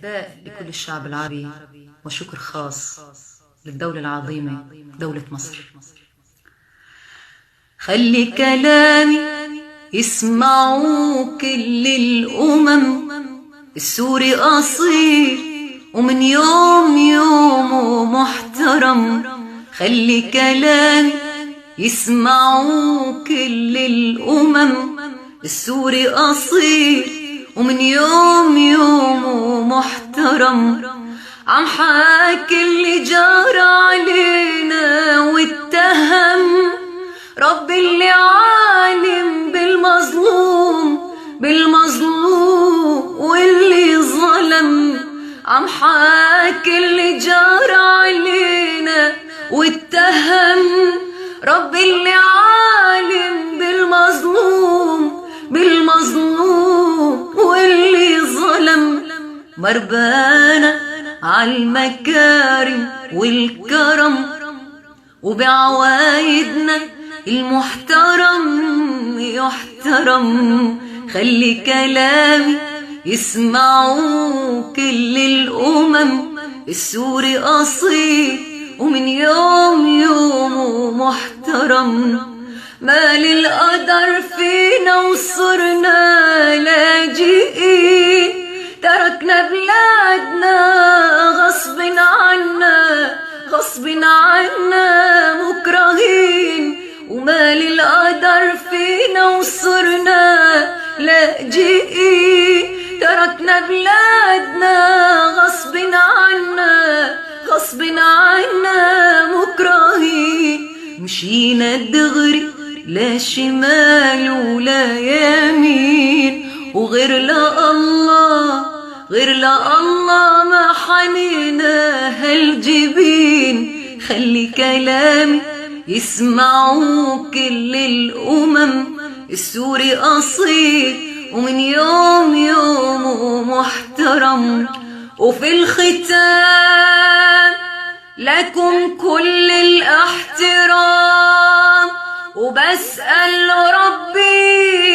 إهداء لكل الشعب العربي وشكر خاص للدولة العظيمة دولة مصر. خلي كلامي يسمعوا كل الأمم، السوري أصيل ومن يوم يومه محترم. خلي كلامي يسمعوا كل الأمم، السوري أصيل ومن يوم يومه محترم. عم حاكي اللي جار علينا واتهم، رب اللي عالم بالمظلوم واللي ظلم. عم حاكي اللي جار علينا واتهم، رب اللي عالم بالمظلوم واللي ظلم. مربانا عالمكارم والكرم، وبعوايدنا المحترم يحترم. خلي كلامي يسمعوا كل الأمم، السوري أصيل ومن يوم يومه محترم. ما للقدر فينا وصرنا لاجئين، تركنا بلادنا غصب عنا مكرهين. وما للقدر فينا وصرنا لاجئين، تركنا بلادنا غصب عنا مكرهين. مشينا دغري لا شمال ولا يمين، وغير لا الله ما حنينا هالجبين. خلي كلامي يسمعوا كل الأمم، السوري أصيل ومن يوم يومه محترم. وفي الختام لكم كل الاحترام، وبسأل ربي